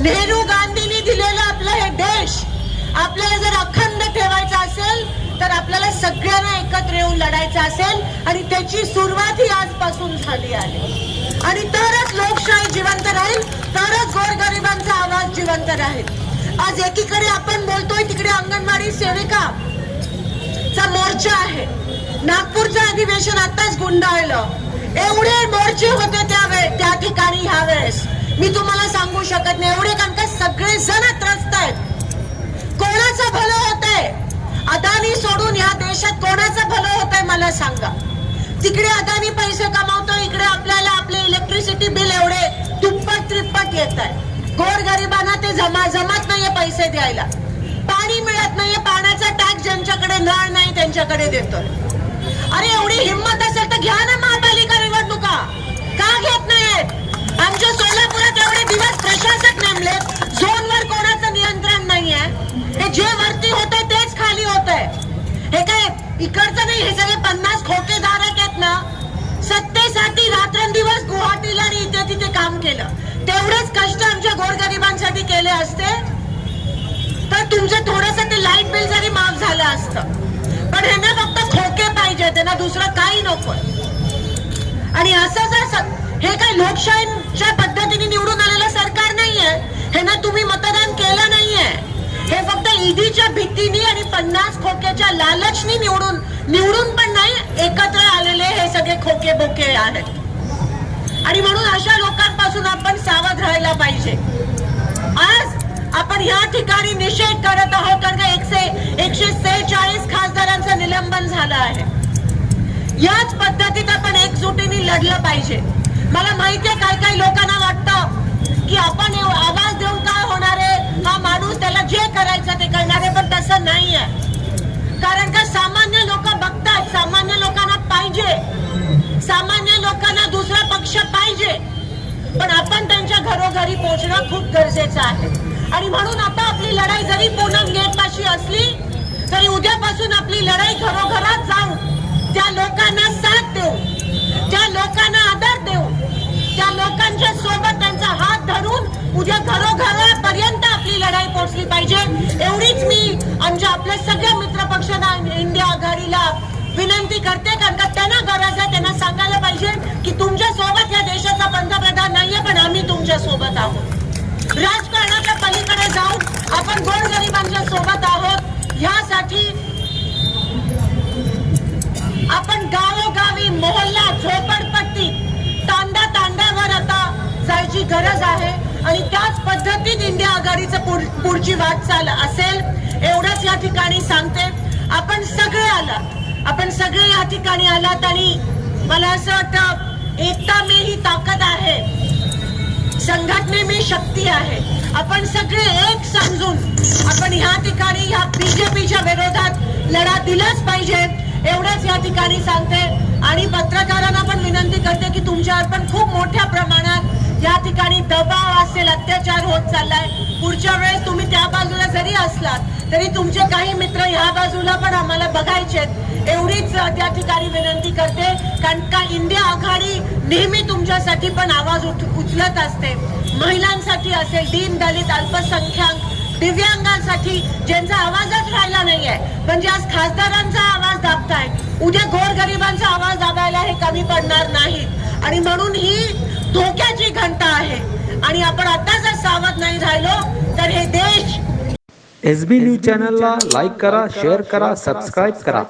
नेहरू गांधींनी दिलेलं आपलं हे देश आपल्याला जर अखंड ठेवायचा असेल तर आपल्याला सगळ्यांना एकत्र येऊन लढायचं असेल आणि त्याची सुरुवात ही आजपासून झाली आहे आणि तरच लोकशाही जिवंत राहील, तरच गोरगरिबांचा आवाज जिवंत राहील। आज एकीकडे आपण बोलतोय तिकडे अंगणवाडी सेविकाचा मोर्चा आहे। नागपूरचं अधिवेशन आताच गुंडाळलं, एवढे मोर्चे होते त्या ठिकाणी ह्या वेळेस मी तुम्हाला सांगू शकत नाही एवढे, कारण का सगळे जण त्रस्त आहेत। कोणाचं भलं होतंय? अदानी सोडून या देशात कोणाचं भलं होतंय मला सांगा। तिकडे अदानी पैसे कमावतो, इकडे आपल्याला आपले इलेक्ट्रिसिटी बिल एवढे दुप्पट त्रिप्पट येत आहे। गोरगरिबांना ते जमत नाहीये पैसे द्यायला, पाणी मिळत नाहीये, पाण्याचा टॅक्स ज्यांच्याकडे नळ नाही त्यांच्याकडे देतोय। अरे एवढी हिंमत असेल तर घ्या ना महापालिका निवडणुका, का घेत नाहीयेत? आमच्या सोलापुरात एवढे दिवस प्रशासक नेमले, झोनवर कोणाचं नियंत्रण नाहीये, हे जे वरती होतंय तेच खाली होतंय। हे काय इकडचं नाही, हे सगळे 50 खोकेधारक आहेत ना, सत्तेसाठी रात्रंदिवस गुवाहाटीला आणि इथे तिथे काम केलं, तेवढेच कष्ट आमच्या गोरगरिबांसाठी केले असते तर तुमचं थोडंसं ते लाईट बिल जरी माफ झालं असतं। पण ह्यांना फक्त खोके पाहिजे, त्यांना दुसरं काही नकोय। आणि असं जर हे काय लोकशाहीच्या पद्धतीने निवडून आलेलं सरकार नाहीये, ह्यांना तुम्ही मतदान केलं नाहीये, हे फक्त ईडीच्या भीतीने आणि 50 खोक्याच्या लालचनी निवडून पण नाही, एकत्र आलेले हे सगळे खोके बोके आहेत। आणि म्हणून अशा लोकांपासून आपण सावध राहायला पाहिजे। आज आपण या ठिकाणी निषेध करत आहोत कारण का 146 खासदारांचं निलंबन झालं आहे। याच पद्धतीत आपण एकजुटीने लढलं पाहिजे। मला माहिती आहे काही लोकांना वाटतं की आपण आवाज देऊन काय होणार आहे, हा माणूस त्याला जे करायचं ते करणार आहे, पण तसं नाहीये। कारण का सामान्य लोक बघतात, सामान्य लोकांना पाहिजे, सामान्य लोकांना दुसरा पक्ष पाहिजे, पण आपण त्यांच्या घरोघरी पोहोचणं खूप गरजेचं आहे। आणि म्हणून आता आपली लढाई जरी पूनम गेटपाशी असली तरी उद्यापासून आपली लढाई घरोघरात जाऊन त्या लोकांना साथ देऊ, त्या लोकांना आदर देऊ, त्या लोकांच्या सोबत त्यांचा हात धरून उद्या घरोघरापर्यंत आपली लढाई पोहोचली पाहिजे। एवढीच मी आमच्या आपल्या सगळ्या मित्रपक्षांना इंडिया आघाडीला विनंती करते, कारण का त्यांना गरज आहे, त्यांना सांगायला पाहिजे की तुमच्या सोबत या देशाचा पंतप्रधान नाहीये, पण आम्ही तुमच्या सोबत आहोत। राजकारणाच्या पलीकडे जाऊन आपण गोरगरिबांच्या सोबत आहोत, यासाठी आपण गावोगावी, मोहल्ला, झोपडपट्टी, तांड्यावर आता जायची गरज आहे। आणि त्याच पद्धतीत इंडिया आघाडीचं पुढची वाटचाल असेल एवढंच या ठिकाणी सांगते। आपण सगळे या ठिकाणी आलात आणि मला असं वाटतं एकता में ही ताकद आहे, संघटने में शक्ती आहे। आपण सगळे एक समजून आपण ह्या ठिकाणी ह्या बीजेपीच्या विरोधात लढा दिलाच पाहिजे, एवढंच या ठिकाणी सांगते। आणि पत्रकारांना पण विनंती करते की तुमच्यावर पण खूप मोठ्या प्रमाणात या ठिकाणी दबाव असेल, अत्याचार होत चाललाय। पुढच्या वेळेस तुम्ही त्या बाजूला जरी असलात तरी तुमचे काही मित्र ह्या बाजूला पण आम्हाला बघायचेत, एवढीच त्या ठिकाणी विनंती करते। कारण का इंडिया आघाडी नेहमी तुमच्यासाठी पण आवाज उचलत असते, महिलांसाठी असेल, दीन दलित, अल्पसंख्याक, दिव्यांगांसाठी ज्यांचा आवाजच राहिला नाहीये, म्हणजे आज खासदारांचा आवाज दाबताय, उद्या गोरगरिबांचा आवाज दाबायला हे कमी पडणार नाही। आणि म्हणून ही धोक्याची घंटा आहे आणि आपण आता जर सावध नाही राहिलो तर हे देश SB न्यूज चॅनलला लाईक करा, शेअर करा, सबस्क्राईब करा।